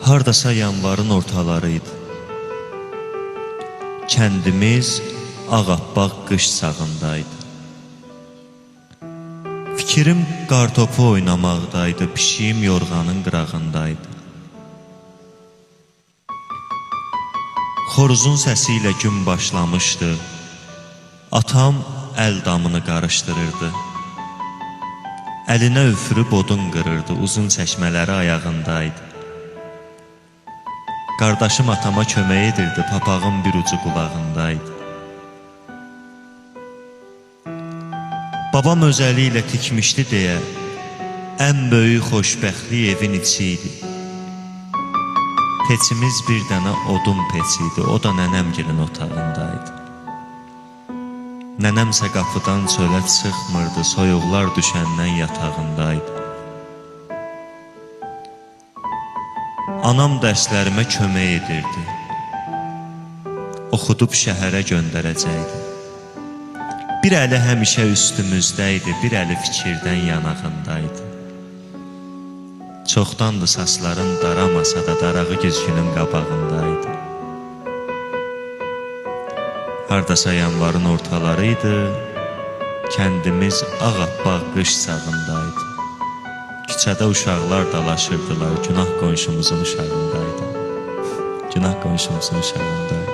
Hardasa yanvarın ortaları idi. Kəndimiz ağappaq qış sağındaydı. Fikrim qartopu oynamaqdaydı, pişiyim yorğanın qırağındaydı. Xoruzun səsi ilə gün başlamışdı. Atam əl damını qarışdırırdı. Əlinə üfürüb odun qırırdı, uzun çəkmələri ayağındaydı. Qardaşım atama kömək edirdi, papağın bir ucu qulağındaydı. Babam öz əli ilə tikmişdi deyə, ən böyük xoşbəxtlik evin içi idi. Peçimiz bir dənə odun peçi idi, o da nənəmgilin otağındaydı. Nənəmsə qapıdan çölə çıxmırdı, soyuqlar düşəndən yatağındaydı. Anam dərslərimə kömək edirdi. Oxudub şəhərə göndərəcəkdi. Bir əli həmişə üstümüzdəydi, bir əli fikirdən yanağındaydı. Çoxdandı saçların daramasa da darağı güzgünün qabağındaydı. Hardasa yanvarın ortaları idi, kəndimiz ağappaq qış sağındaydı. Küçədə uşaqlar dalaşırdılar, günah qonşumuzun uşağındaydı. Günah qonşumuzun uşağındaydı.